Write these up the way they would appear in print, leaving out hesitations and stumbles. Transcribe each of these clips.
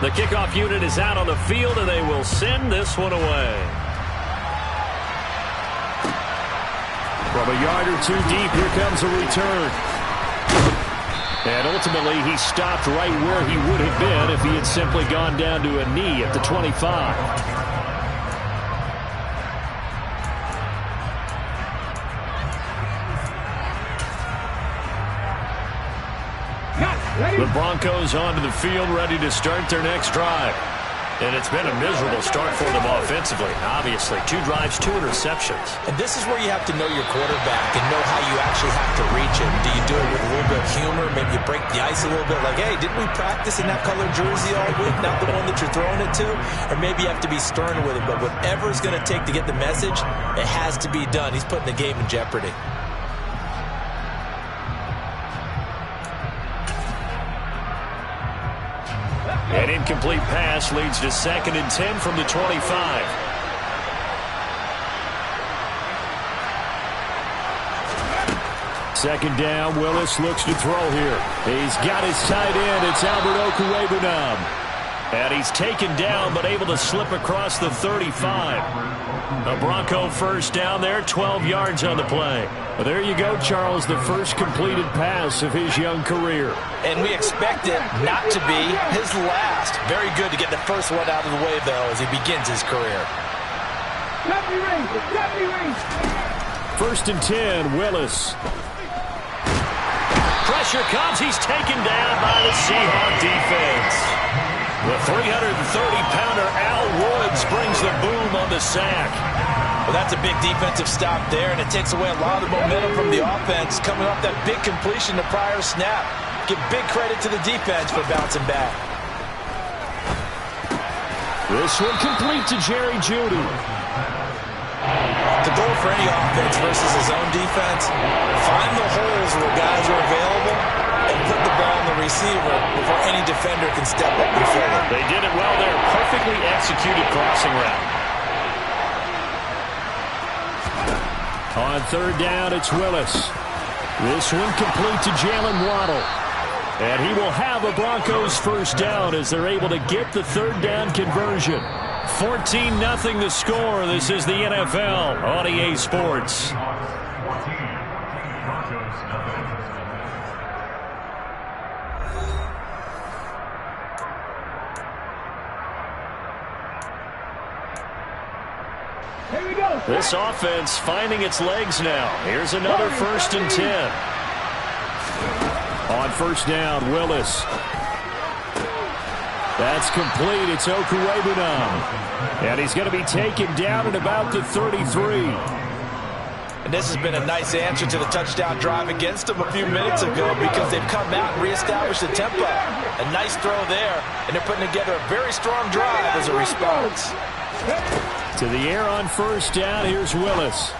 The kickoff unit is out on the field, and they will send this one away. From a yard or two deep, here comes a return. And ultimately, he stopped right where he would have been if he had simply gone down to a knee at the 25. The Broncos onto the field, ready to start their next drive. And it's been a miserable start for them offensively. Obviously, 2 drives, 2 interceptions. And this is where you have to know your quarterback and know how you actually have to reach him. Do you do it with a little bit of humor? Maybe you break the ice a little bit, like, hey, didn't we practice in that colored jersey all week, not the one that you're throwing it to? Or maybe you have to be stern with him. But whatever it's going to take to get the message, it has to be done. He's putting the game in jeopardy. An incomplete pass leads to 2nd and 10 from the 25. Second down, Willis looks to throw here. He's got his tight end. It's Albert Okwuegbunam. And he's taken down, but able to slip across the 35. A Bronco first down there, 12 yards on the play. Well, there you go, Charles, the first completed pass of his young career. And we expect it not to be his last. Very good to get the first one out of the way, though, as he begins his career. First and 10, Willis. Pressure comes. He's taken down by the Seahawk defense. The 330-pounder Al Woods brings the boom on the sack. Well, that's a big defensive stop there, and it takes away a lot of the momentum from the offense coming off that big completion the prior snap. Give big credit to the defense for bouncing back. This one complete to Jerry Jeudy. The goal for any offense versus his own defense, find the holes where guys are available and put the ball on the receiver before any defender can step up and fill it. They did it well there. Perfectly executed crossing route. On third down, it's Willis. This one complete to Jalen Waddle. And he will have a Broncos first down as they're able to get the third down conversion. 14-0 the score. This is the NFL on EA Sports. This offense finding its legs now. Here's another 1st and 10. On first down, Willis. That's complete. It's Okwuegbunam. And he's going to be taken down at about the 33. And this has been a nice answer to the touchdown drive against them a few minutes ago because they've come out and reestablished the tempo. A nice throw there, and they're putting together a very strong drive as a response. To the air on first down, here's Willis.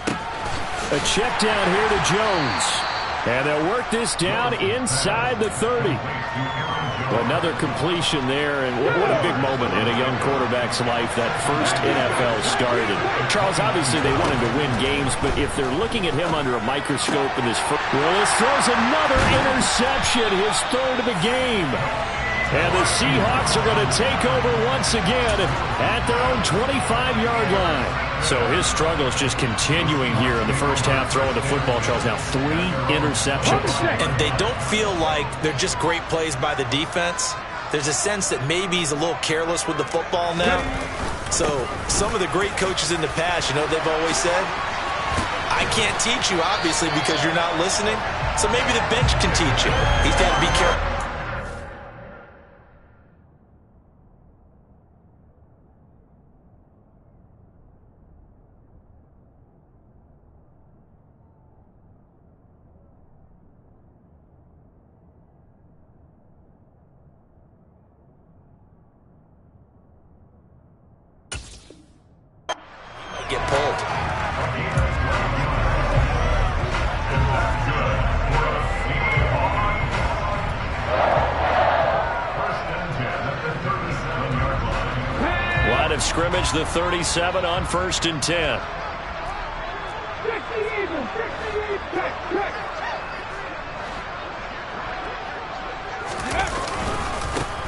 A check down here to Jones. And they'll work this down inside the 30. Another completion there, and what a big moment in a young quarterback's life, that first NFL start. And Charles, obviously they want him to win games, but if they're looking at him under a microscope in this first, Willis throws another interception, his 3rd of the game. And the Seahawks are going to take over once again at their own 25-yard line. So his struggles just continuing here in the first half, throwing the football, Charles. Now 3 interceptions. And they don't feel like they're just great plays by the defense. There's a sense that maybe he's a little careless with the football now. So some of the great coaches in the past, you know, they've always said, I can't teach you, obviously, because you're not listening. So maybe the bench can teach you. He's got to be careful. Get pulled. Line of scrimmage, the 37 on 1st and 10.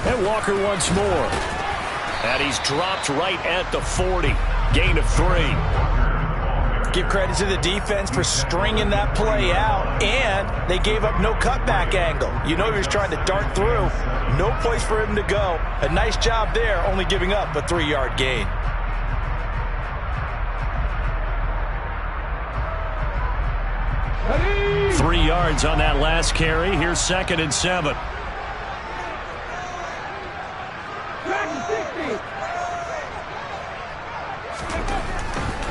And Walker once more. And he's dropped right at the 40. Gain of 3. Give credit to the defense for stringing that play out, and they gave up no cutback angle. You know he was trying to dart through. No place for him to go. A nice job there, only giving up a 3-yard gain. Ready? 3 yards on that last carry. Here's 2nd and 7.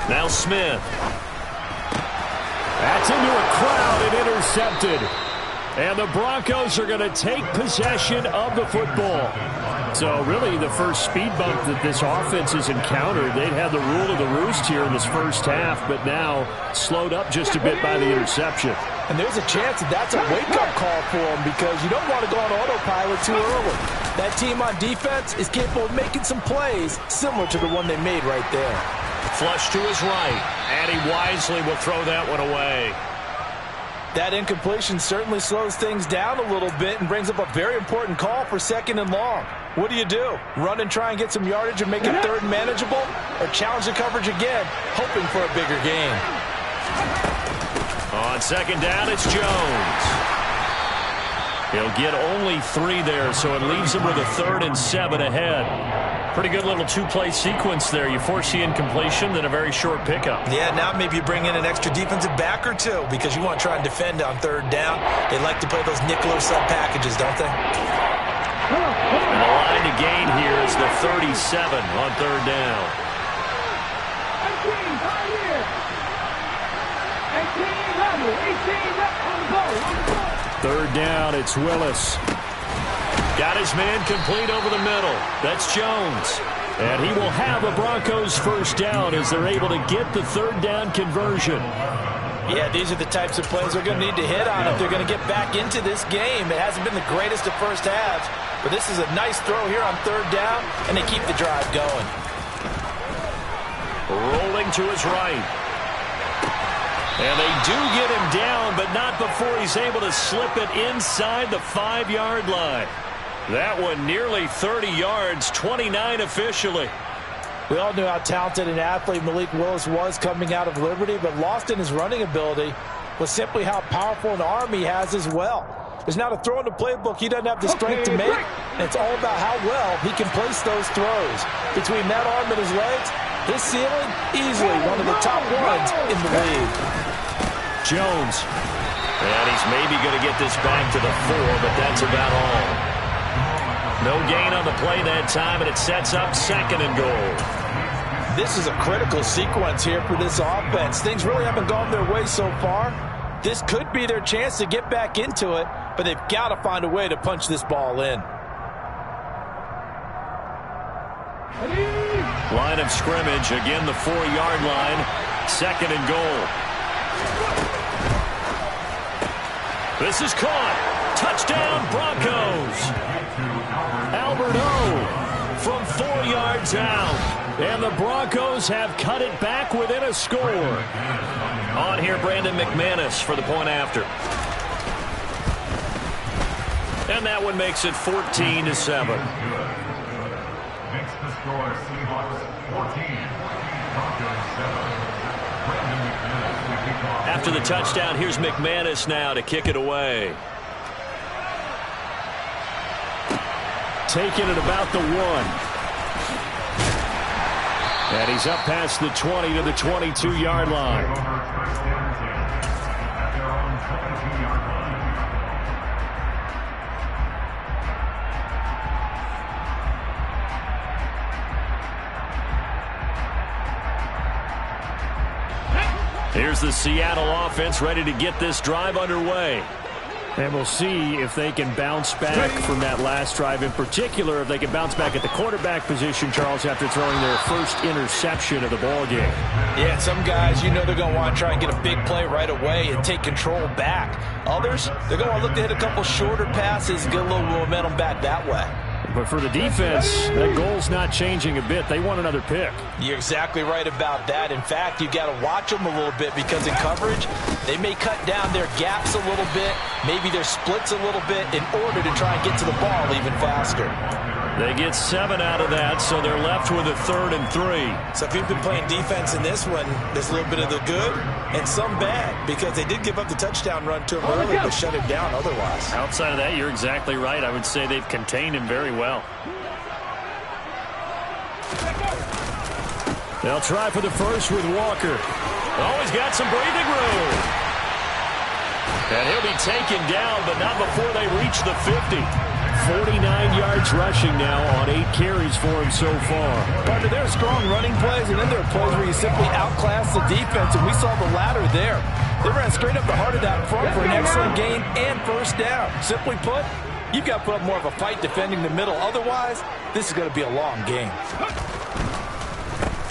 Now Smith. That's into a crowd and intercepted. And the Broncos are going to take possession of the football. So really the first speed bump that this offense has encountered. They'd had the rule of the roost here in this first half, but now slowed up just a bit by the interception. And there's a chance that that's a wake-up call for them, because you don't want to go on autopilot too early. That team on defense is capable of making some plays similar to the one they made right there. Flush to his right, and he wisely will throw that one away. That incompletion certainly slows things down a little bit and brings up a very important call for 2nd and long. What do? Run and try and get some yardage and make it 3rd and manageable? Or challenge the coverage again, hoping for a bigger gain? On 2nd down, it's Jones. He'll get only 3 there, so it leaves him with a 3rd and 7 ahead. Pretty good little 2-play sequence there. You force the incompletion, then a very short pickup. Yeah, now maybe you bring in an extra defensive back or 2, because you want to try and defend on 3rd down. They like to play those nickel or sub packages, don't they? And the line to gain here is the 37 on 3rd down. 3rd down, it's Willis. Got his man complete over the middle. That's Jones. And he will have a Broncos first down as they're able to get the 3rd down conversion. Yeah, these are the types of plays they're going to need to hit on if they're going to get back into this game. It hasn't been the greatest of first halves, but this is a nice throw here on 3rd down, and they keep the drive going. Rolling to his right. And they do get him down, but not before he's able to slip it inside the 5-yard line. That one nearly 30 yards, 29 officially. We all knew how talented an athlete Malik Willis was coming out of Liberty, but lost in his running ability was simply how powerful an arm he has as well. There's not a throw in the playbook he doesn't have the strength to make, and it's all about how well he can place those throws. Between that arm and his legs, his ceiling, easily one of the top ones in the league. Jones. And he's maybe going to get this back to the 4, but that's about all. No gain on the play that time, and it sets up 2nd and goal. This is a critical sequence here for this offense. Things really haven't gone their way so far. This could be their chance to get back into it, but they've got to find a way to punch this ball in. Line of scrimmage, again the 4-yard line, 2nd and goal. This is caught. Touchdown, Broncos. Albert O from 4 yards out. And the Broncos have cut it back within a score. On here, Brandon McManus for the point after. And that one makes it 14-7. Makes the score Seahawks 14, Broncos 7. After the touchdown, here's McManus now to kick it away. Taking it about the 1. And he's up past the 20 to the 22-yard line. Here's the Seattle offense ready to get this drive underway. And we'll see if they can bounce back from that last drive. In particular, if they can bounce back at the quarterback position, Charles, after throwing their first interception of the ballgame. Yeah, some guys, you know they're going to want to try and get a big play right away and take control back. Others, they're going to look to hit a couple shorter passes and get a little momentum back that way. But for the defense, that goal's not changing a bit. They want another pick. You're exactly right about that. In fact, you've got to watch them a little bit because in coverage, they may cut down their gaps a little bit, maybe their splits a little bit in order to try and get to the ball even faster. They get 7 out of that, so they're left with a 3rd and 3. So if you've been playing defense in this one, there's a little bit of the good and some bad because they did give up the touchdown run to him early but shut him down otherwise. Outside of that, you're exactly right. I would say they've contained him very well. They'll try for the first with Walker. Oh, he's got some breathing room. And he'll be taken down, but not before they reach the 50. 49 yards rushing now on 8 carries for him so far. Partner, there are strong running plays, and then there are plays where you simply outclass the defense, and we saw the latter there. They ran straight up the heart of that front for an excellent gain and first down. Simply put, you've got to put up more of a fight defending the middle. Otherwise, this is going to be a long game.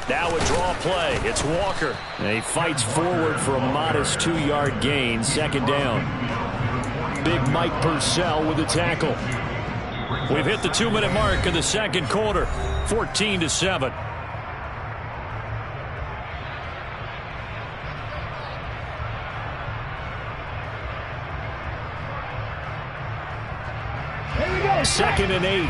Now a draw play. It's Walker. And he fights forward for a modest 2-yard gain. 2nd down. Big Mike Purcell with the tackle. We've hit the 2-minute mark in the 2nd quarter. 14-7. Here we go. 2nd and 8.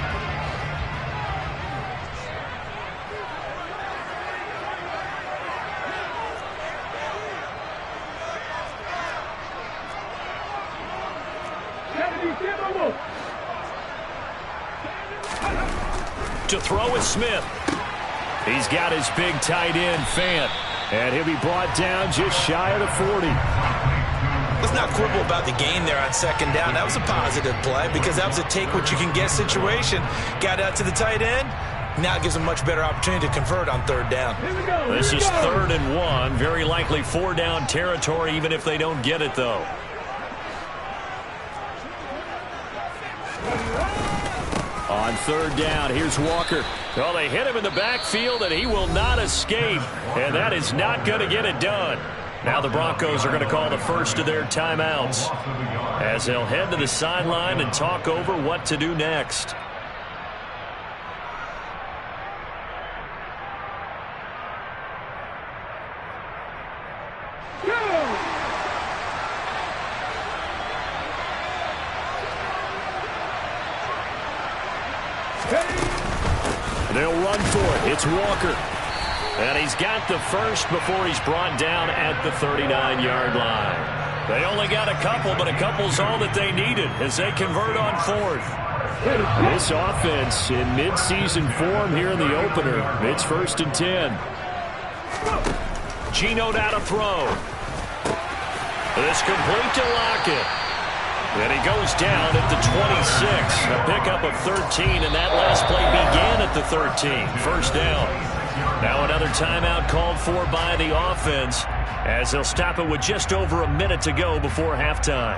To throw is Smith. He's got his big tight end, Fant. And he'll be brought down just shy of the 40. Let's not quibble about the gain there on 2nd down. That was a positive play because that was a take-what-you-can-get situation. Got out to the tight end. Now it gives them a much better opportunity to convert on 3rd down. This is 3rd and 1. Very likely 4-down territory, even if they don't get it, though. On 3rd down, here's Walker. Well, they hit him in the backfield, and he will not escape. And that is not going to get it done. Now the Broncos are going to call the first of their timeouts as they'll head to the sideline and talk over what to do next. They'll run for it. It's Walker. And he's got the first before he's brought down at the 39-yard line. They only got a couple, but a couple's all that they needed as they convert on 4th. This offense in midseason form here in the opener. It's 1st and 10. Geno now to throw. This complete to Lockett. And he goes down at the 26. A pickup of 13, and that last play began at the 13. 1st down. Now another timeout called for by the offense as they'll stop it with just over a minute to go before halftime.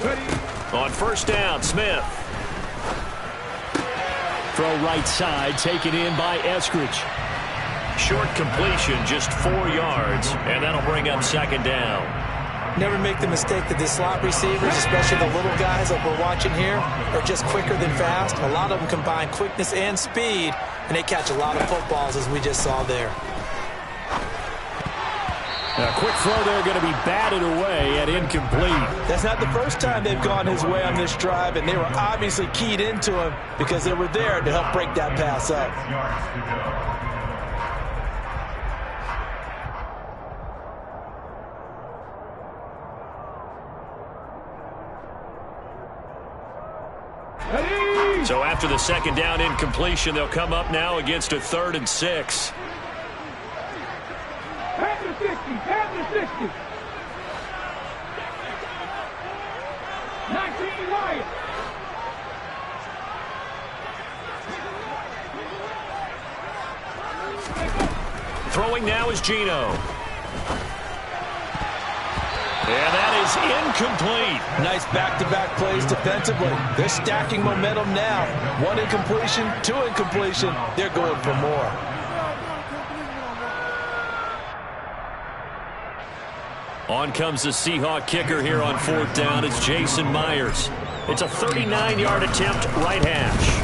Ready. On 1st down, Smith. Throw right side, taken in by Eskridge. Short completion, just 4 yards, and that'll bring up 2nd down. Never make the mistake that the slot receivers, especially the little guys like we're watching here, are just quicker than fast. A lot of them combine quickness and speed, and they catch a lot of footballs, as we just saw there. A quick throw there going to be batted away and incomplete. That's not the first time they've gone his way on this drive, and they were obviously keyed into him because they were there to help break that pass up. So after the 2nd down incompletion, they'll come up now against a 3rd and 6. Pass the 60. 19 Lions. Throwing now is Geno. And that is incomplete. Nice back-to-back plays defensively. They're stacking momentum now. 1 incompletion, 2 incompletion. They're going for more. On comes the Seahawk kicker here on 4th down. It's Jason Myers. It's a 39-yard attempt, right hash.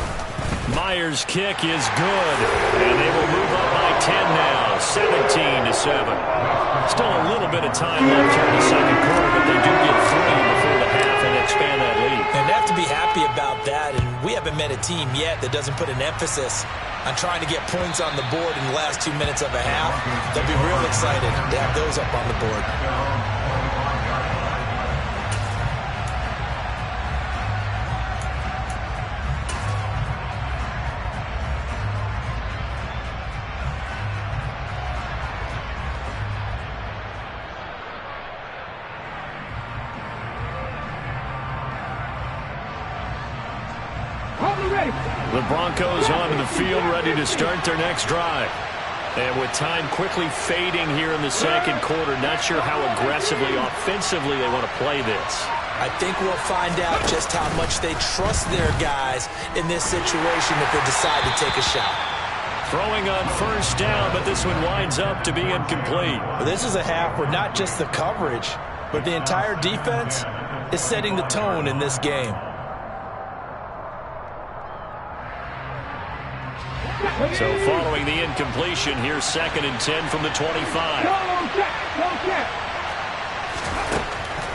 Myers' kick is good, and they will move up by 10 now, 17-7. Still a little bit of time left here in the second quarter, but they do get 3 before the half and expand that lead. And they have to be happy about that, and we haven't met a team yet that doesn't put an emphasis on trying to get points on the board in the last 2 minutes of a half. They'll be real excited to have those up on the board. The Broncos onto the field, ready to start their next drive. And with time quickly fading here in the second quarter, not sure how aggressively, offensively they want to play this. I think we'll find out just how much they trust their guys in this situation if they decide to take a shot. Throwing on 1st down, but this one winds up to be incomplete. Well, this is a half where not just the coverage, but the entire defense is setting the tone in this game. So following the incompletion, here's 2nd and 10 from the 25.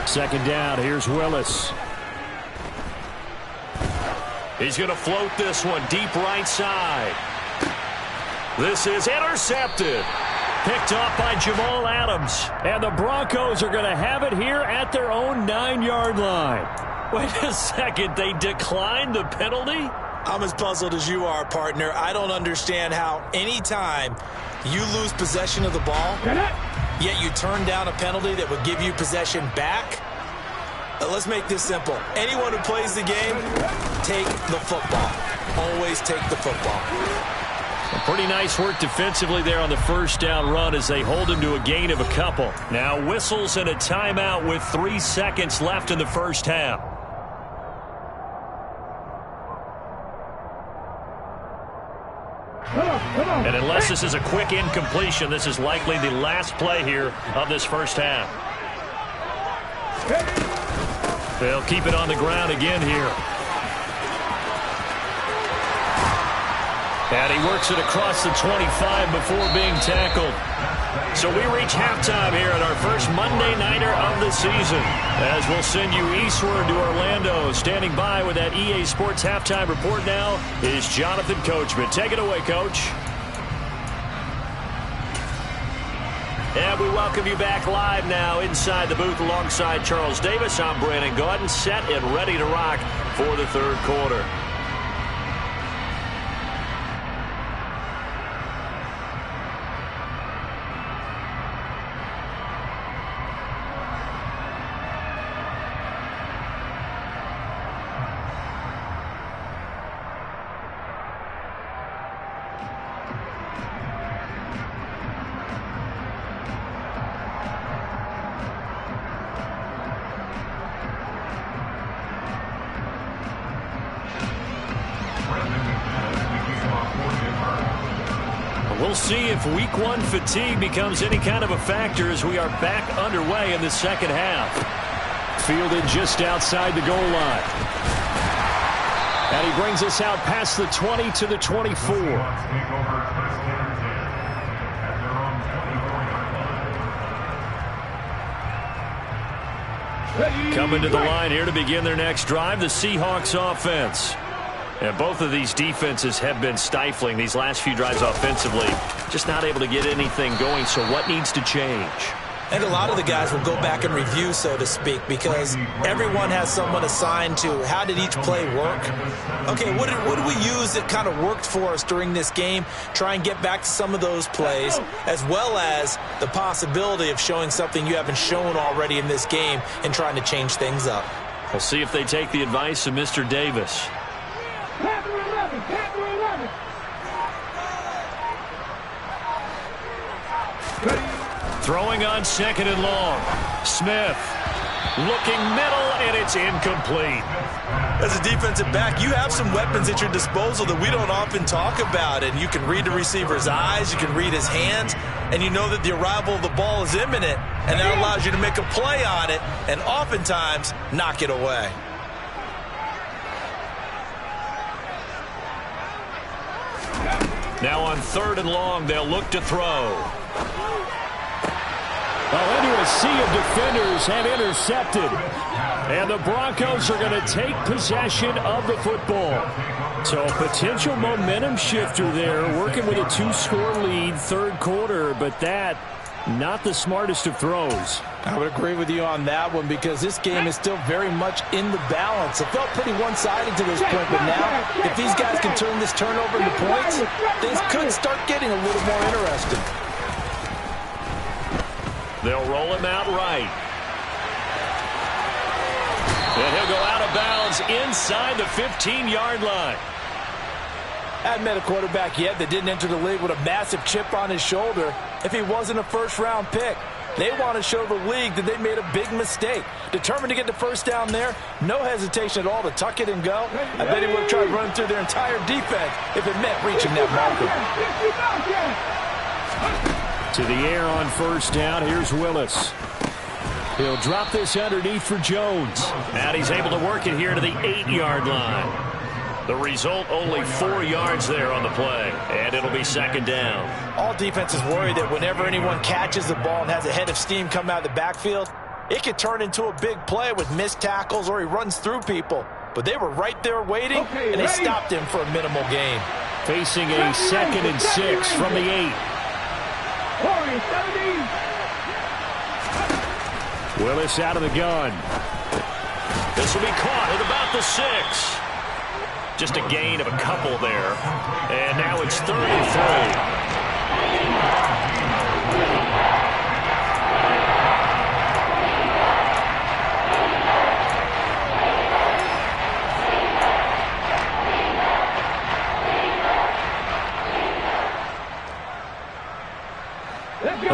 2nd down, here's Willis. He's going to float this one deep right side. This is intercepted. Picked off by Jamal Adams. And the Broncos are going to have it here at their own 9-yard line. Wait a second, they declined the penalty? I'm as puzzled as you are, partner. I don't understand how any time you lose possession of the ball, yet you turn down a penalty that would give you possession back. Let's make this simple. Anyone who plays the game, take the football. Always take the football. Pretty nice work defensively there on the 1st down run as they hold him to a gain of a couple. Now whistles and a timeout with 3 seconds left in the first half. And unless this is a quick incompletion, this is likely the last play here of this first half. They'll keep it on the ground again here. And he works it across the 25 before being tackled. So we reach halftime here at our first Monday Nighter of the season, as we'll send you eastward to Orlando. Standing by with that EA Sports halftime report now is Jonathan Coachman. Take it away, Coach. And we welcome you back live now inside the booth alongside Charles Davis. I'm Brandon Gaudin, set and ready to rock for the third quarter. We'll see if week 1 fatigue becomes any kind of a factor as we are back underway in the second half. Fielded just outside the goal line. And he brings us out past the 20 to the 24. Coming to the line here to begin their next drive, the Seahawks offense. And both of these defenses have been stifling these last few drives offensively. Just not able to get anything going, so what needs to change? And a lot of the guys will go back and review, so to speak, because everyone has someone assigned to how did each play work. Okay, what did we use that kind of worked for us during this game? Try and get back to some of those plays, as well as the possibility of showing something you haven't shown already in this game and trying to change things up. We'll see if they take the advice of Mr. Davis. Throwing on 2nd and long. Smith. Looking middle, and it's incomplete. As a defensive back, you have some weapons at your disposal that we don't often talk about. And you can read the receiver's eyes, you can read his hands, and you know that the arrival of the ball is imminent. And that allows you to make a play on it and oftentimes knock it away. Now on 3rd and long, they'll look to throw. Into a sea of defenders and intercepted. And the Broncos are going to take possession of the football. So a potential momentum shifter there, working with a 2-score lead, 3rd quarter, but that, not the smartest of throws. I would agree with you on that one because this game is still very much in the balance. It felt pretty one-sided to this point, but now, if these guys can turn this turnover into points, things could start getting a little more interesting. They'll roll him out right. And he'll go out of bounds inside the 15-yard line. I hadn't met a quarterback yet that didn't enter the league with a massive chip on his shoulder if he wasn't a first-round pick. They want to show the league that they made a big mistake. Determined to get the first down there, no hesitation at all to tuck it and go. I bet he would have tried running through their entire defense if it meant reaching that marker. To the air on 1st down, here's Willis. He'll drop this underneath for Jones. And he's able to work it here to the 8-yard line. The result, only 4 yards there on the play, and it'll be 2nd down. All defenses worry that whenever anyone catches the ball and has a head of steam come out of the backfield, it could turn into a big play with missed tackles or he runs through people. But they were right there waiting, and they stopped him for a minimal gain. Facing a 2nd and 6 from the 8. Willis out of the gun. This will be caught at about the 6. Just a gain of a couple there. And now it's 3rd and 3.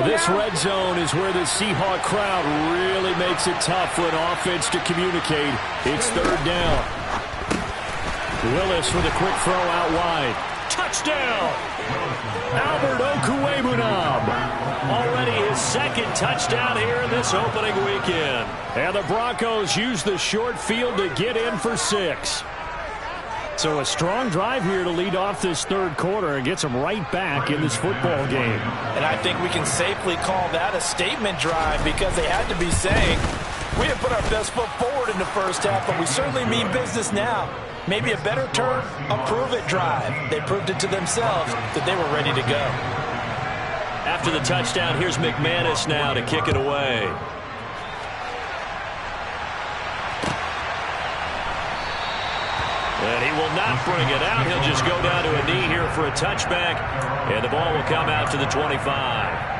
This red zone is where the Seahawk crowd really makes it tough for an offense to communicate. It's 3rd down. Willis with a quick throw out wide. Touchdown! Albert Okwuegbunam. Already his 2nd touchdown here in this opening weekend. And the Broncos use the short field to get in for 6. So a strong drive here to lead off this 3rd quarter and gets them right back in this football game. And I think we can safely call that a statement drive because they had to be saying, we have put our best foot forward in the first half, but we certainly mean business now. Maybe a better term, a prove-it drive. They proved it to themselves that they were ready to go. After the touchdown, here's McManus now to kick it away. And he will not bring it out. He'll just go down to a knee here for a touchback. And the ball will come out to the 25.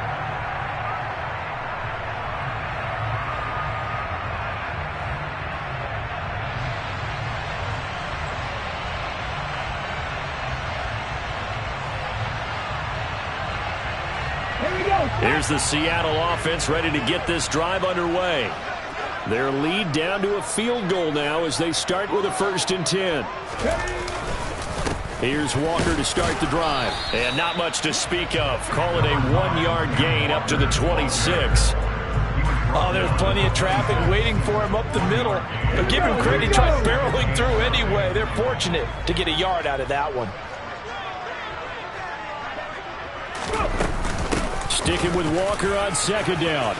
Here's the Seattle offense ready to get this drive underway. Their lead down to a field goal now as they start with a 1st and 10. Here's Walker to start the drive. And not much to speak of. Call it a 1-yard gain up to the 26. Oh, there's plenty of traffic waiting for him up the middle. But give him credit, he tried barreling through anyway. They're fortunate to get a yard out of that one. Sticking with Walker on 2nd down.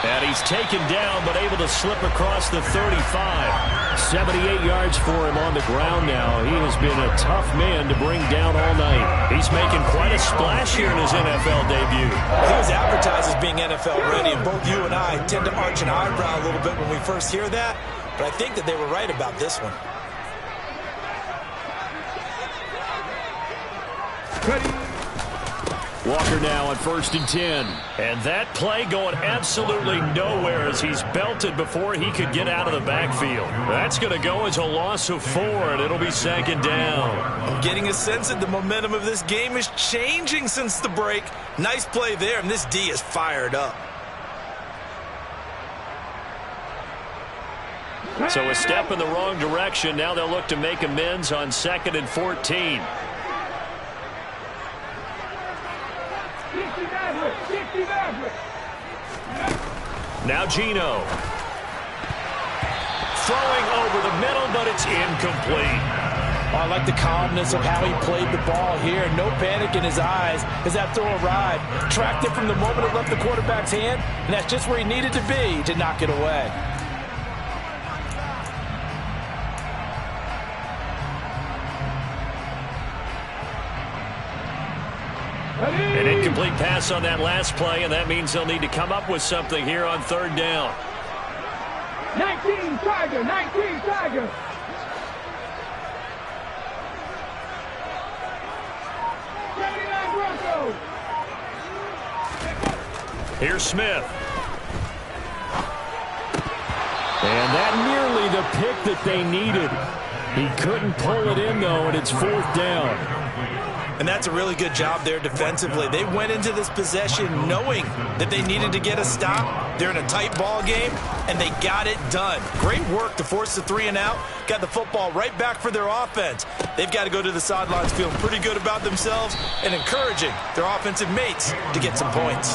And he's taken down, but able to slip across the 35. 78 yards for him on the ground now. He has been a tough man to bring down all night. He's making quite a splash here in his NFL debut. He was advertised as being NFL ready, and both you and I tend to arch an eyebrow a little bit when we first hear that. But I think that they were right about this one. Walker now on 1st and 10. And that play going absolutely nowhere as he's belted before he could get out of the backfield. That's going to go as a loss of 4, and it'll be 2nd down. I'm getting a sense that the momentum of this game is changing since the break. Nice play there, and this D is fired up. So a step in the wrong direction. Now they'll look to make amends on 2nd and 14. Now Gino. Throwing over the middle, but it's incomplete. Oh, I like the calmness of how he played the ball here. No panic in his eyes as that throw arrived. Tracked it from the moment it left the quarterback's hand, and that's just where he needed to be to knock it away. An incomplete pass on that last play, and that means they'll need to come up with something here on 3rd down. 19 Tiger, 19 Tiger. Here's Smith. And that nearly the pick that they needed. He couldn't pull it in, though, and it's 4th down. And that's a really good job there defensively. They went into this possession knowing that they needed to get a stop. They're in a tight ball game, and they got it done. Great work to force the 3 and out. Got the football right back for their offense. They've got to go to the sidelines feeling pretty good about themselves and encouraging their offensive mates to get some points.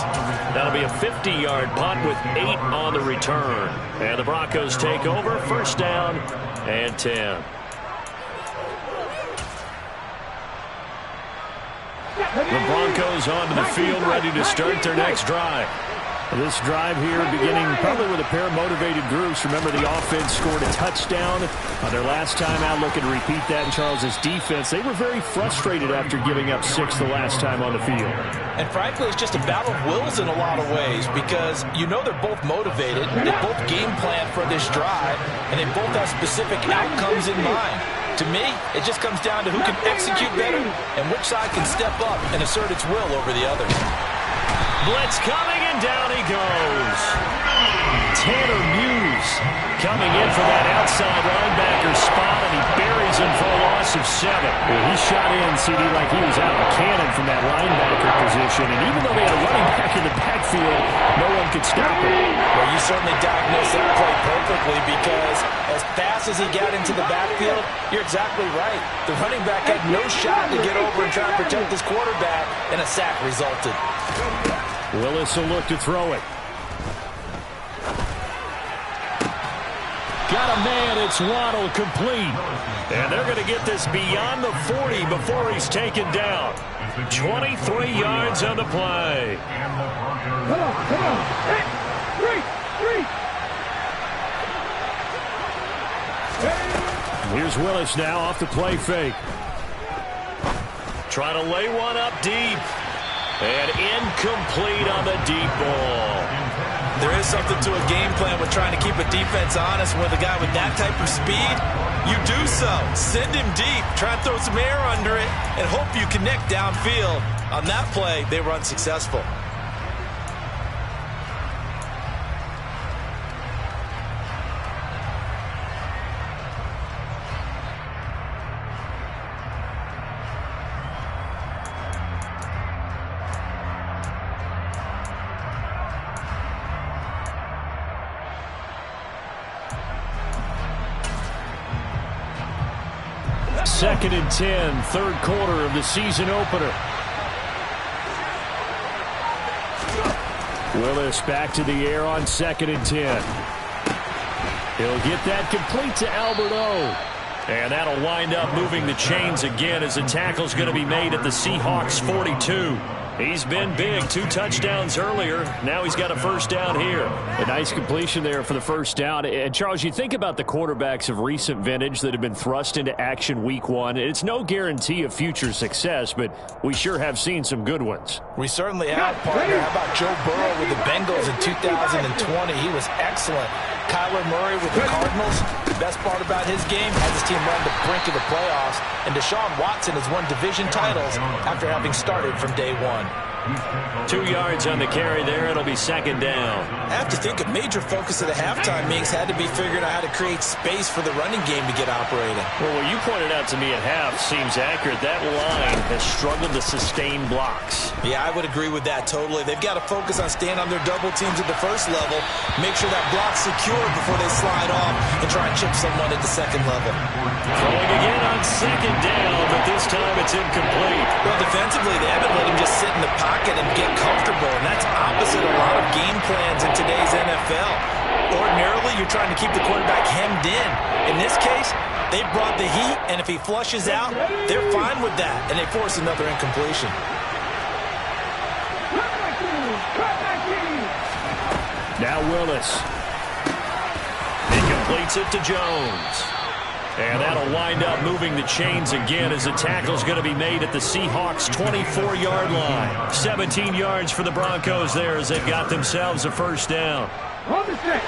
That'll be a 50-yard punt with 8 on the return. And the Broncos take over. 1st down and 10. The Broncos onto the field, ready to start their next drive. This drive here beginning probably with a pair of motivated groups. Remember, the offense scored a touchdown on their last time out, looking to repeat that in Charles's defense. They were very frustrated after giving up 6 the last time on the field. And frankly, it's just a battle of wills in a lot of ways because you know they're both motivated, they both game plan for this drive, and they both have specific outcomes in mind. To me, it just comes down to who can execute better and which side can step up and assert its will over the other. Blitz coming, and down he goes. Tanner Muse coming in for that outside linebacker spot, and he buries him for a loss of 7. Well, he shot in, CD, like he was out of a cannon from that linebacker position, and even though they had a running back in the backfield, no one could stop him. Well, you certainly diagnosed that play perfectly because as fast as he got into the backfield, you're exactly right. The running back had no shot to get over and try to protect his quarterback, and a sack resulted. Willis will look to throw it. Got a man, it's Waddle, complete. And they're going to get this beyond the 40 before he's taken down. 23 yards on the play. Come on. Hey, three. Here's Willis now off the play fake. Trying to lay one up deep. And incomplete on the deep ball. There is something to a game plan with trying to keep a defense honest. With a guy with that type of speed, you do so. Send him deep. Try and throw some air under it and hope you connect downfield. On that play, they were unsuccessful. Second and 10, 3rd quarter of the season opener. Willis back to the air on 2nd and 10. He'll get that complete to Albert O. And that'll wind up moving the chains again as the tackle's going to be made at the Seahawks 42. He's been big, 2 touchdowns earlier. Now he's got a 1st down here. A nice completion there for the 1st down. And, Charles, you think about the quarterbacks of recent vintage that have been thrust into action week 1. It's no guarantee of future success, but we sure have seen some good ones. We certainly have, partner. How about Joe Burrow with the Bengals in 2020? He was excellent. Kyler Murray with the Cardinals. The best part about his game has his team run the brink of the playoffs. And Deshaun Watson has won division titles after having started from day 1. 2 yards on the carry there. It'll be second down. I have to think a major focus of the halftime meetings had to be figuring out how to create space for the running game to get operating. Well, what you pointed out to me at half seems accurate. That line has struggled to sustain blocks. Yeah, I would agree with that totally. They've got to focus on staying on their double teams at the first level, make sure that block's secure before they slide off and try and chip someone at the second level. Throwing again on second down, but this time it's incomplete. Well, defensively, they haven't let him just sit in the pocket and get comfortable, and that's opposite a lot of game plans in today's NFL. Ordinarily, you're trying to keep the quarterback hemmed in. In this case, they brought the heat, and if he flushes out, they're fine with that, and they force another incompletion. Now Willis. He completes it to Jones. And that'll wind up moving the chains again as the tackle's going to be made at the Seahawks' 24-yard line. 17 yards for the Broncos there as they've got themselves a first down. Hold the stick.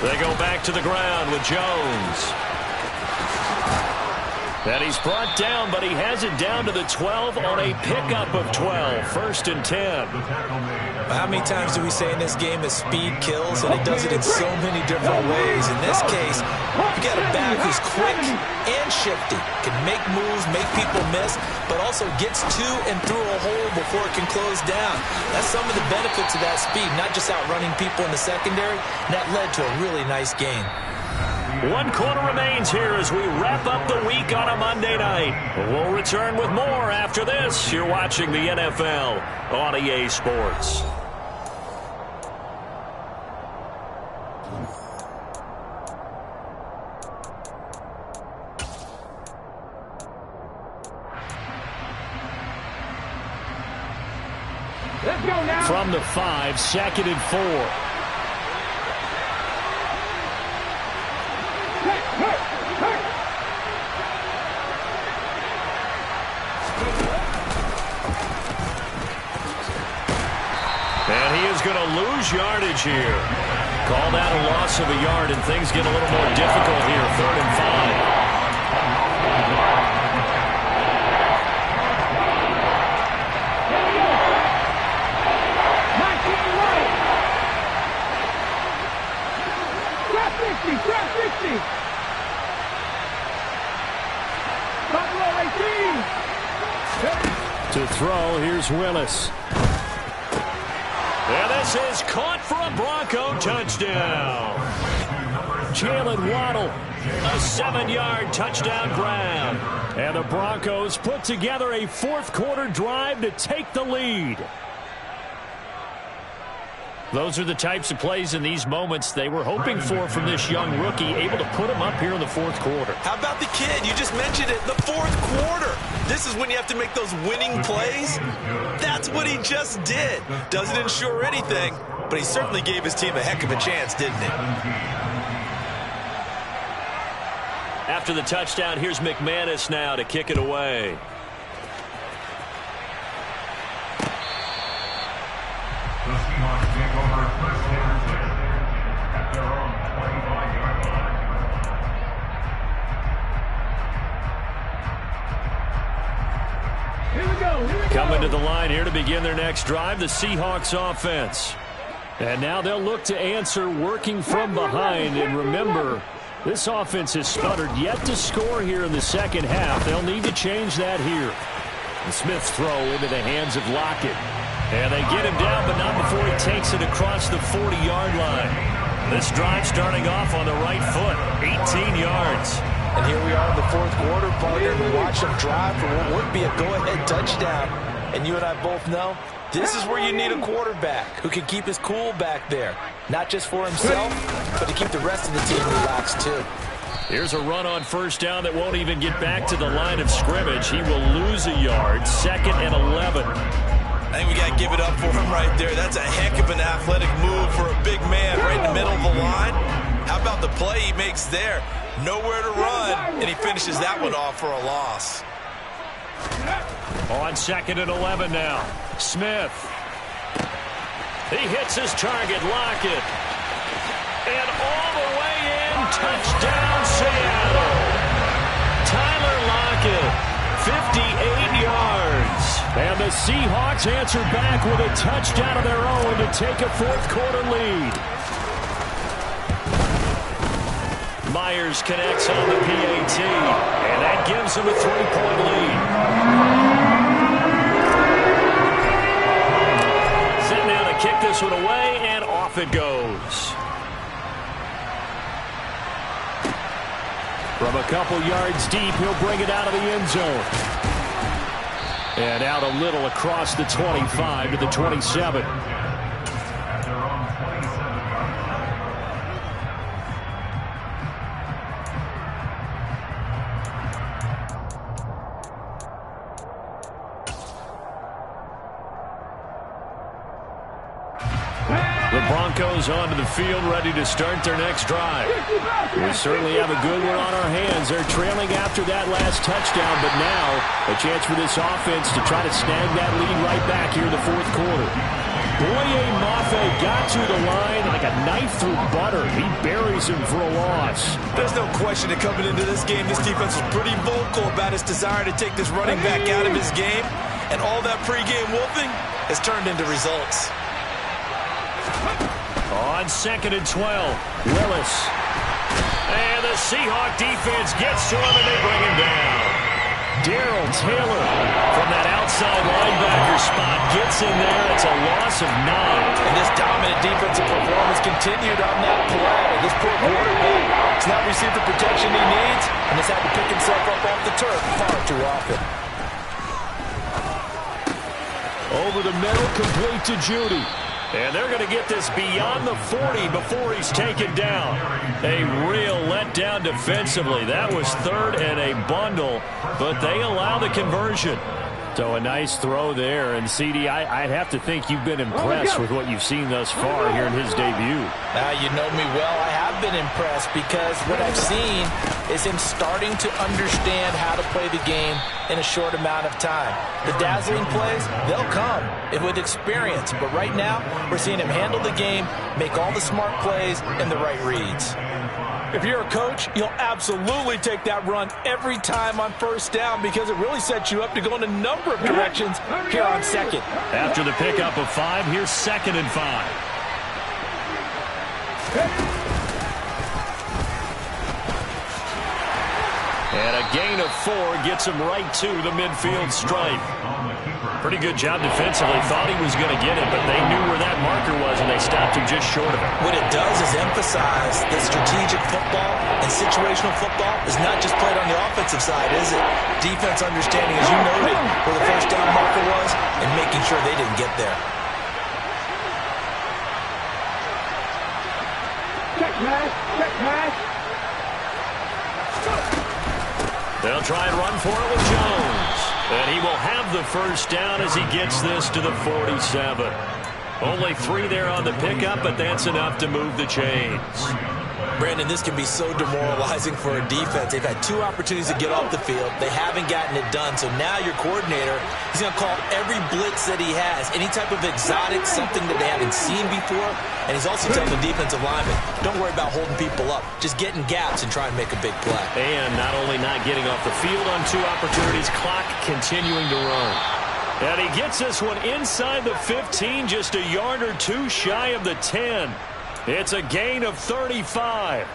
They go back to the ground with Jones. And he's brought down, but he has it down to the 12 on a pickup of 12. First and 10. How many times do we say in this game that speed kills, and it does it in so many different ways? In this case, you got a back who's quick and shifty, can make moves, make people miss, but also gets to and through a hole before it can close down. That's some of the benefits of that speed, not just outrunning people in the secondary. And that led to a really nice gain. 1 quarter remains here as we wrap up the week on a Monday night. We'll return with more after this. You're watching the NFL on EA Sports. Let's go now. From the 5, second and 4. And he is going to lose yardage here. Called out a loss of a yard, and things get a little more difficult here. 3rd and 5. To throw, here's Willis. And this is caught for a Bronco touchdown. Jalen Waddle, a 7-yard touchdown grab. And the Broncos put together a 4th quarter drive to take the lead. Those are the types of plays in these moments they were hoping for from this young rookie, able to put him up here in the 4th quarter. How about the kid? You just mentioned it, the 4th quarter. This is when you have to make those winning plays. That's what he just did. Doesn't ensure anything, but he certainly gave his team a heck of a chance, didn't he? After the touchdown, here's McManus now to kick it away. The Seahawks take over first and 10 at their own 25-yard line. Here we go. Coming to the line here to begin their next drive, the Seahawks offense. And now they'll look to answer working from behind. And remember, this offense has sputtered yet to score here in the second half. They'll need to change that here. And Smith's throw into the hands of Lockett. And they get him down, but not before he takes it across the 40-yard line. This drive starting off on the right foot, 18 yards. And here we are in the 4th quarter, partner, and watch them drive for what would be a go-ahead touchdown. And you and I both know this is where you need a quarterback who can keep his cool back there. Not just for himself, but to keep the rest of the team relaxed too. Here's a run on first down that won't even get back to the line of scrimmage. He will lose a yard, 2nd and 11. I think we got to give it up for him right there. That's a heck of an athletic move for a big man right in the middle of the line. How about the play he makes there? Nowhere to run, and he finishes that one off for a loss. On 2nd and 11 now. Smith. He hits his target, Lockett. And all the way in, touchdown Seattle. yards. And the Seahawks answer back with a touchdown of their own to take a fourth-quarter lead. Myers connects on the PAT, and that gives them a 3-point lead. Set now to kick this one away, and off it goes. From a couple yards deep, he'll bring it out of the end zone. And out a little across the 25 to the 27. The Broncos onto the field, ready to start their next drive. We certainly have a good one on our hands. They're trailing after that last touchdown, but now a chance for this offense to try to snag that lead right back here in the fourth quarter. Boye Mafe got to the line like a knife through butter. He buries him for a loss. There's no question that coming into this game, this defense was pretty vocal about its desire to take this running back out of his game, and all that pregame wolfing has turned into results. On 2nd and 12, Willis. And the Seahawk defense gets to him, and they bring him down. Darrell Taylor from that outside linebacker spot gets in there. It's a loss of 9. And this dominant defensive performance continued on that play. This poor quarterback has not received the protection he needs and has had to pick himself up off the turf far too often. Over the middle, complete to Judy. And they're going to get this beyond the 40 before he's taken down. A real letdown defensively. That was third and a bundle, but they allow the conversion. So a nice throw there. And, CD, I'd have to think you've been impressed with what you've seen thus far here in his debut. Now, you know me well. I have been impressed because what I've seen is him starting to understand how to play the game in a short amount of time. The dazzling plays, they'll come with experience. But right now, we're seeing him handle the game, make all the smart plays, and the right reads. If you're a coach, you'll absolutely take that run every time on first down because it really sets you up to go in a number of directions here on second. After the pickup of 5, here's 2nd and 5. And a gain of 4 gets him right to the midfield stripe. Pretty good job defensively. Thought he was going to get it, but they knew where that marker was, and they stopped him just short of it. What it does is emphasize that strategic football and situational football is not just played on the offensive side, is it? Defense understanding, as you noted, where the first down marker was and making sure they didn't get there. Check pass. Check pass. They'll try and run for it with Jones. And he will have the first down as he gets this to the 47. Only 3 there on the pickup, but that's enough to move the chains. Brandon, this can be so demoralizing for a defense. They've had 2 opportunities to get off the field. They haven't gotten it done. So now your coordinator, he's going to call every blitz that he has, any type of exotic, something that they haven't seen before. And he's also telling the defensive lineman, don't worry about holding people up. Just get in gaps and try and make a big play. And not only not getting off the field on 2 opportunities, clock continuing to run. And he gets this one inside the 15, just a yard or 2 shy of the 10. It's a gain of 35.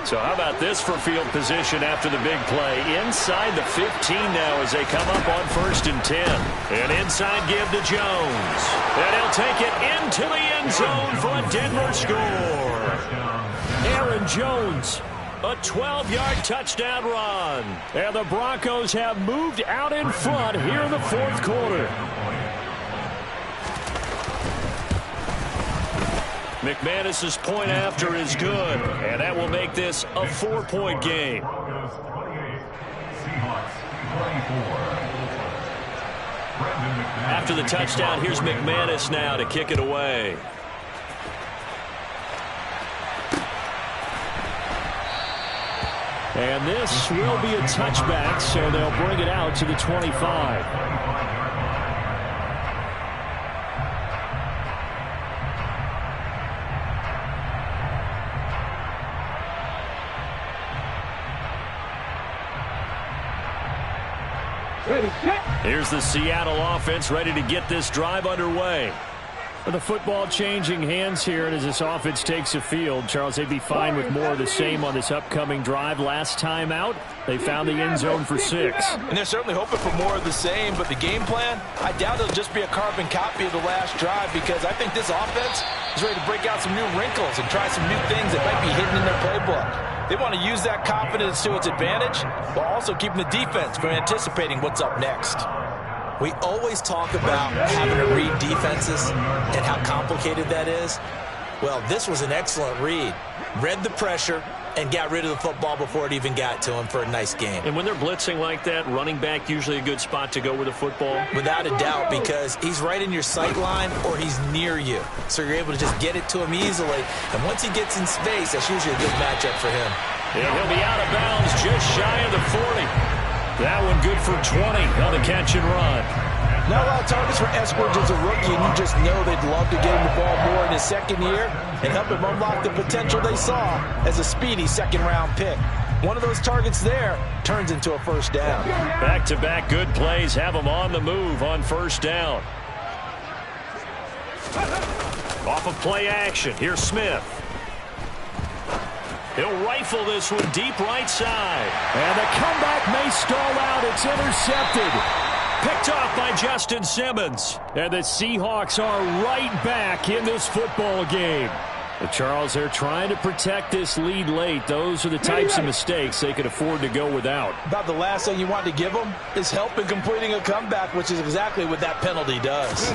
So how about this for field position after the big play? Inside the 15 now as they come up on 1st and 10. An inside give to Jones. And he'll take it into the end zone for a Denver score. Aaron Jones, a 12-yard touchdown run. And the Broncos have moved out in front here in the fourth quarter. McManus's point after is good, and that will make this a 4-point game. After the touchdown, here's McManus now to kick it away. And this will be a touchback, so they'll bring it out to the 25. Ready, set. Here's the Seattle offense ready to get this drive underway. With the football changing hands here, and as this offense takes the field, Charles, they'd be fine with more of the same on this upcoming drive. Last time out, they found the end zone for 6. And they're certainly hoping for more of the same, but the game plan, I doubt it'll just be a carbon copy of the last drive, because I think this offense is ready to break out some new wrinkles and try some new things that might be hidden in their playbook. They want to use that confidence to its advantage, while also keeping the defense from anticipating what's up next. We always talk about having to read defenses and how complicated that is. Well, this was an excellent read. Read the pressure and got rid of the football before it even got to him for a nice game. And when they're blitzing like that, running back usually a good spot to go with the football? Without a doubt, because he's right in your sight line or he's near you. So you're able to just get it to him easily. And once he gets in space, that's usually a good matchup for him. And he'll be out of bounds just shy of the 40. That one good for 20 on the catch and run. Not a lot of targets for Eskridge as a rookie, and you just know they'd love to get him the ball more in his second year and help him unlock the potential they saw as a speedy second-round pick. One of those targets there turns into a first down. Back-to-back good plays have him on the move on first down. Off of play action, here's Smith. He'll rifle this one deep right side. And the comeback may stall out. It's intercepted. Picked off by Justin Simmons. And the Seahawks are right back in this football game. But Charles, they're trying to protect this lead late. Those are the types of mistakes they could afford to go without. About the last thing you want to give them is help in completing a comeback, which is exactly what that penalty does.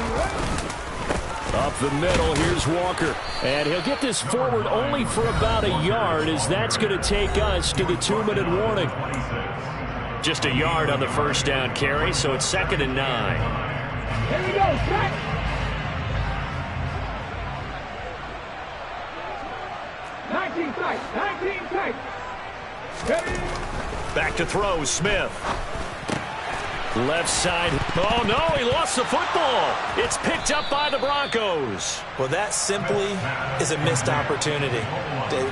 Up the middle, here's Walker. And he'll get this forward only for about a yard, as that's going to take us to the 2-minute warning. Just a yard on the first down carry, so it's 2nd and 9. Here we go, set. Nineteen tight. Ready. Back to throw, Smith. Left side. Oh, no, he lost the football. It's picked up by the Broncos. Well, that simply is a missed opportunity.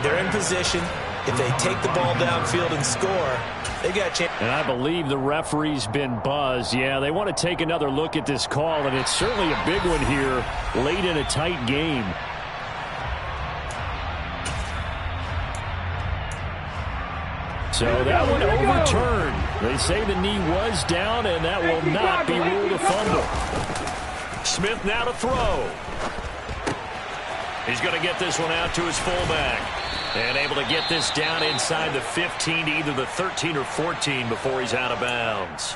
They're in position. If they take the ball downfield and score, they got a chance. And I believe the referee's been buzzed. Yeah, they want to take another look at this call, and it's certainly a big one here late in a tight game. So that one overturned. They say the knee was down, and that will not be ruled a fumble. Smith now to throw. He's going to get this one out to his fullback. And able to get this down inside the 15 to either the 13 or 14 before he's out of bounds.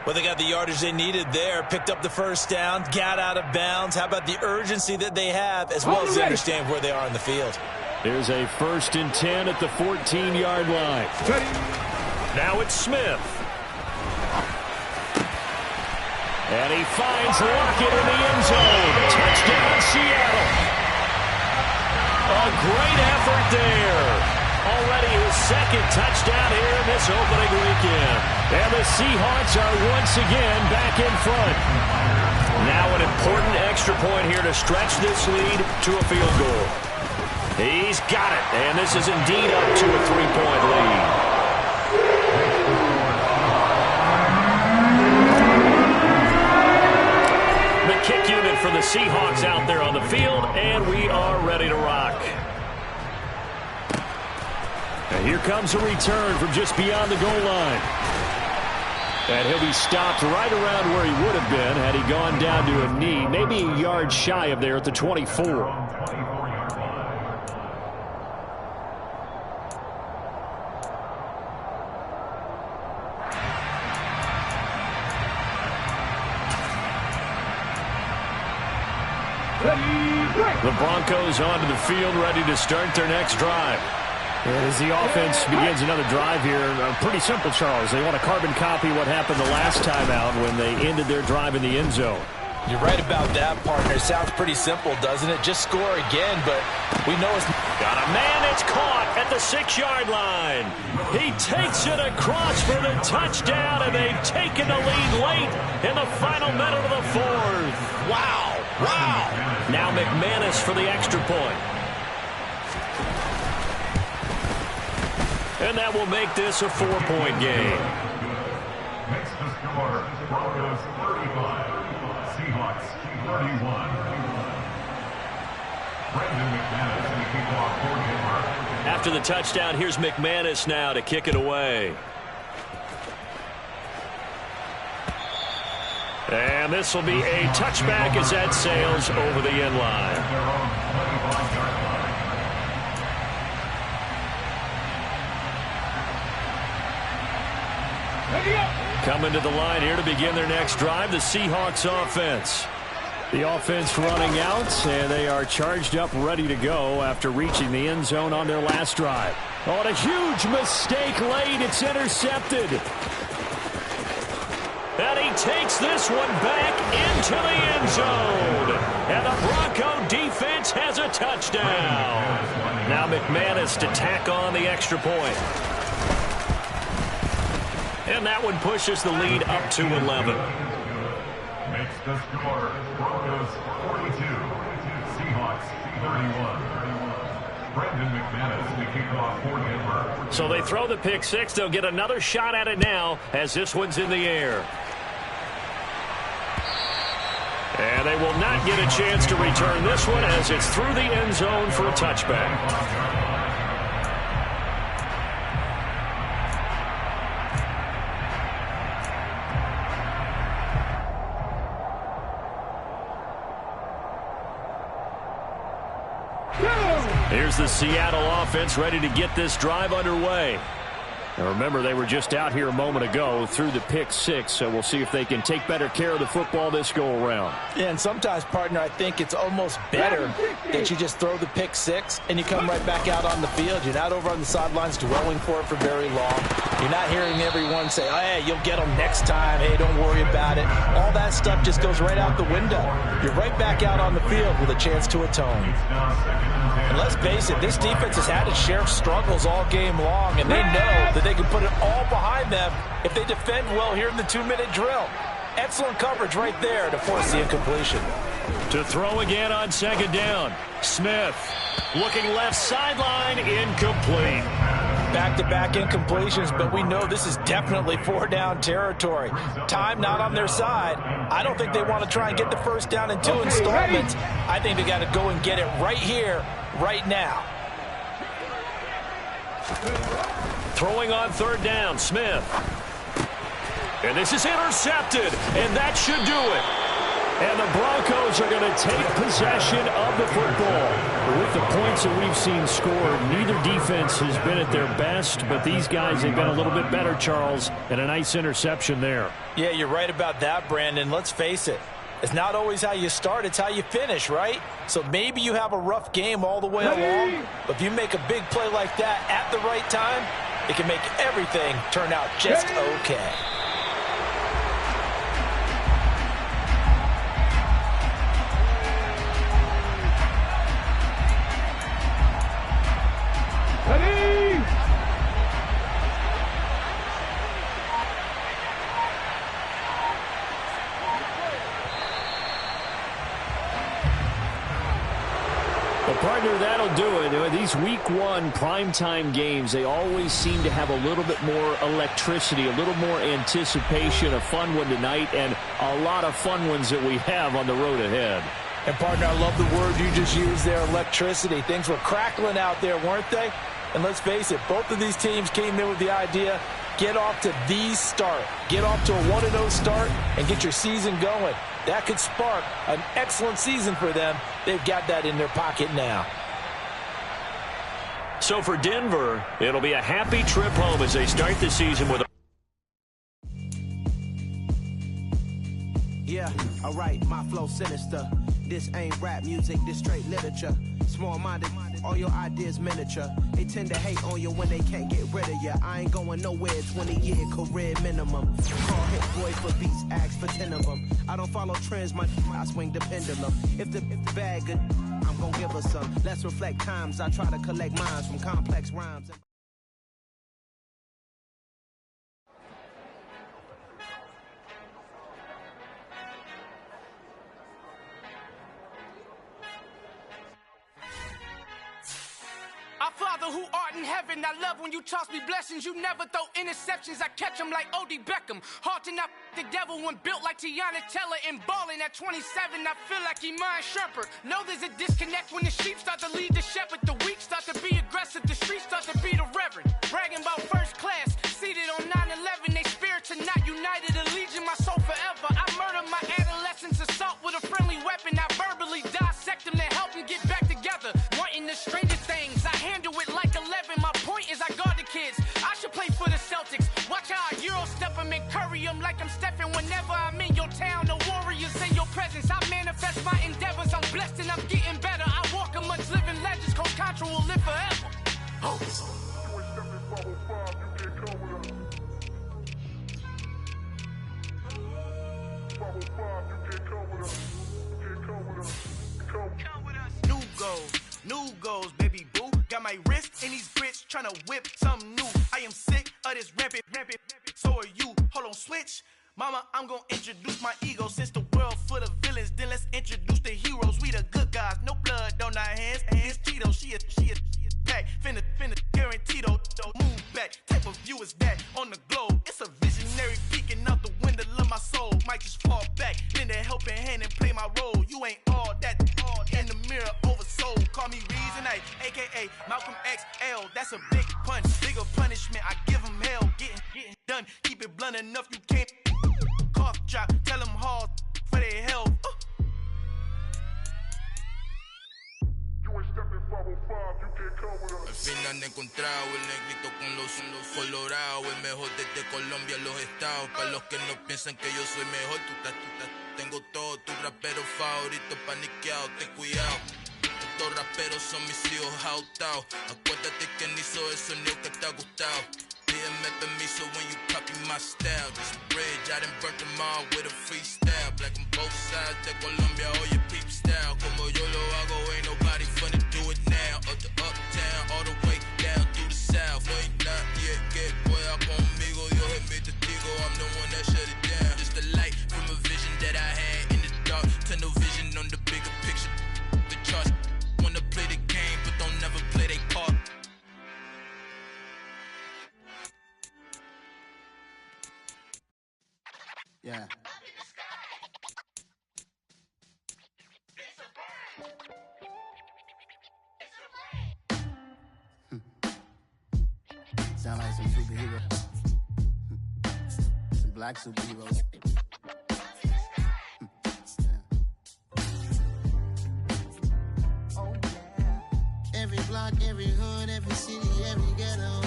Well, they got the yardage they needed there. Picked up the first down, got out of bounds. How about the urgency that they have, as well as they understand where they are in the field? There's a 1st and 10 at the 14-yard line. Now it's Smith. And he finds Lockett in the end zone. Touchdown, Seattle. A great effort there. Already his 2nd touchdown here in this opening weekend. And the Seahawks are once again back in front. Now an important extra point here to stretch this lead to a field goal. He's got it, and this is indeed up to a 3-point lead. The kick unit for the Seahawks out there on the field, and we are ready to rock. And here comes a return from just beyond the goal line. And he'll be stopped right around where he would have been had he gone down to a knee, maybe a yard shy of there at the 24. The Broncos onto the field, ready to start their next drive. And as the offense begins another drive here, pretty simple, Charles. They want to carbon copy what happened the last time out when they ended their drive in the end zone. You're right about that, partner. It sounds pretty simple, doesn't it? Just score again, but we know it's... Got a man, it's caught at the 6-yard line. He takes it across for the touchdown, and they've taken the lead late in the final minute of the 4th. Wow, wow. Now McManus for the extra point. And that will make this a 4-point game. Broncos 35. Seahawks 31. Brandon McManus in the kickoff for Denver. After the touchdown, here's McManus now to kick it away. And this will be a touchback as that sails over the end line. Coming to the line here to begin their next drive, the Seahawks offense. The offense running out, and they are charged up, ready to go after reaching the end zone on their last drive. Oh, and a huge mistake late. It's intercepted. And he takes this one back into the end zone. And the Bronco defense has a touchdown. Now McManus to tack on the extra point. And that one pushes the lead up to 11. Makes the score Broncos 42, Seahawks 31. Brandon McManus the kickoff for Denver. So they throw the pick six. They'll get another shot at it now as this one's in the air. And they will not get a chance to return this one as it's through the end zone for a touchback. Here's the Seattle offense ready to get this drive underway. Now remember, they were just out here a moment ago through the pick six, so we'll see if they can take better care of the football this go-around. Yeah, and sometimes, partner, I think it's almost better that you just throw the pick six and you come right back out on the field. You're not over on the sidelines dwelling for it for very long. You're not hearing everyone say, oh, hey, you'll get them next time. Hey, don't worry about it. All that stuff just goes right out the window. You're right back out on the field with a chance to atone. And let's face it, this defense has had its share of struggles all game long, and they know that they can put it all behind them if they defend well here in the 2-minute drill. Excellent coverage right there to force the incompletion. To throw again on second down. Smith looking left sideline, incomplete. Back-to-back incompletions, but we know this is definitely 4-down territory. Time not on their side. I don't think they want to try and get the first down in 2 installments. I think they got to go and get it right here, right now. Throwing on third down, Smith. And this is intercepted, and that should do it. And the Broncos are going to take possession of the football. With the points that we've seen scored, neither defense has been at their best, but these guys have been a little bit better, Charles, and a nice interception there. Yeah, you're right about that, Brandon. Let's face it. It's not always how you start, it's how you finish, right? So maybe you have a rough game all the way along, but if you make a big play like that at the right time, it can make everything turn out just okay. Partner, that'll do it. These week one primetime games, they always seem to have a little bit more electricity, a little more anticipation. A fun one tonight, and a lot of fun ones that we have on the road ahead. And, partner, I love the word you just used there, electricity. Things were crackling out there, weren't they? And let's face it, both of these teams came in with the idea, get off to the start. Get off to a 1-0 start and get your season going. That could spark an excellent season for them. They've got that in their pocket now. So for Denver, it'll be a happy trip home as they start the season with a... Yeah, alright, my flow sinister. This ain't rap music, this straight literature. Small-minded, all your ideas miniature. They tend to hate on you when they can't get rid of you. I ain't going nowhere, 20-year career minimum. Call hit boy for beats, ask for 10 of them. I don't follow trends, I swing the pendulum. If the bag good, I'm gonna give her some. Let's reflect times, I try to collect minds from complex rhymes. Father who art in heaven, I love when you toss me blessings. You never throw interceptions, I catch them like O.D. Beckham. Hard to not the devil when built like Tiana Teller and balling at 27. I feel like Iman Shumpert. Know there's a disconnect when the sheep start to lead the shepherd. The weak start to be aggressive, the streets start to be the reverend. Bragging about first class, seated on 9/11. They spirits are not united, a legion, my soul forever. I murder my adolescence, assault with a friendly weapon. I verbally dissect them to help them get back together. Wanting the strangest things, I handle it like 11. My point is I guard the kids. I should play for the Celtics. Watch how I Euro step them and curry them like I'm stepping. Whenever I'm in your town, the Warriors in your presence. I manifest my endeavors. I'm blessed and I'm getting better. I walk amongst living legends. Coach Contra will live forever. New goals, baby boo. Got my wrist in these grits, tryna whip something new. I am sick of this rampant. So are you. Hold on, switch. Mama, I'm gonna introduce my ego. Since the world full of villains, then let's introduce the heroes. We the good guys, no blood on our hands. It's Tito, she is back. Finna, guaranteed, move back. Type of view is that on the globe? It's a visionary peeking out the window of my soul. Might just fall back, lend a helping hand and play my role. You ain't all that in the mirror oversold. Call me Reason A, aka Malcolm XL. That's a big punch, bigger punishment. I give him hell, getting done. Keep it blunt enough, you can't cough drop. Tell them hard for their health. Al fin han encontrado el negrito con los colorados, el mejor desde Colombia, los estados. Para los que no piensan que yo soy mejor, tengo todo, tu rapero favorito paniqueado, ten cuidado. Estos raperos son mis hijos jautados. Acuérdate quién hizo el sonido que te ha gustado. Pídeme permiso when you copy my style. This bridge, I done burnt them all with a freestyle. Black on both sides de Colombia, oye peep style. Como yo lo hago, ain't nobody finna do it now. Up to uptown, all the way down through the south. No hay nadie que pueda conmigo. Dios es mi testigo, I'm the one that shut it down. Just the light from a vision that I had in the dark. Tunnel vision on the bigger picture. The charts wanna play the game, but don't never play their part. Yeah. Sound like some superheroes. Some black superheroes. Oh yeah. Every block, every hood, every city, every ghetto.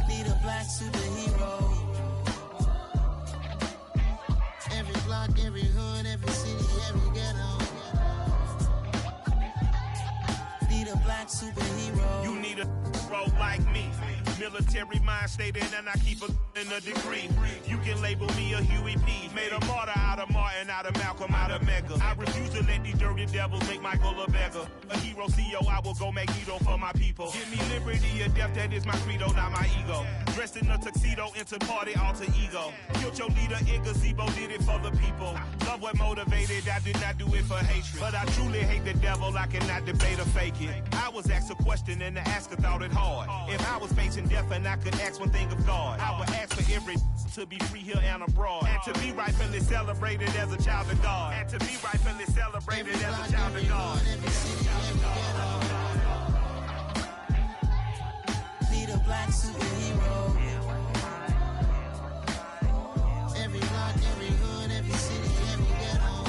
Need a black superhero. Every block, every hood, every city, every ghetto. Need a black superhero. You need a bro like me. Military mind stated, and I keep a in a degree. You can label me a Huey P. Made a martyr out of Martin, out of Malcolm, out of Mega. I refuse to let these dirty devils make Michael a beggar. A hero CEO, I will go Magneto for my people. Give me liberty or death, that is my credo, not my ego. Dressed in a tuxedo, into party, alter ego. Killed your leader in gazebo, did it for the people. Love what motivated, I did not do it for hatred. But I truly hate the devil, I cannot debate or fake it. I was asked a question and the asker thought it hard. If I was facing death and I could ask one thing of God, I would ask for every to be free here and abroad. And to be rightfully celebrated as a child of God. And to be rightfully celebrated as a child of God. Need a black superhero. Every block, every hood, every city, every ghetto.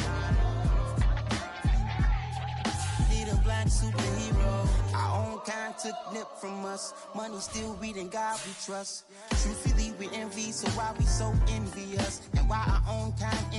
Need a black superhero. Our own kind took nip from us. Money still reading God we trust. Truthfully we envy, so why we so envious? And why our own kind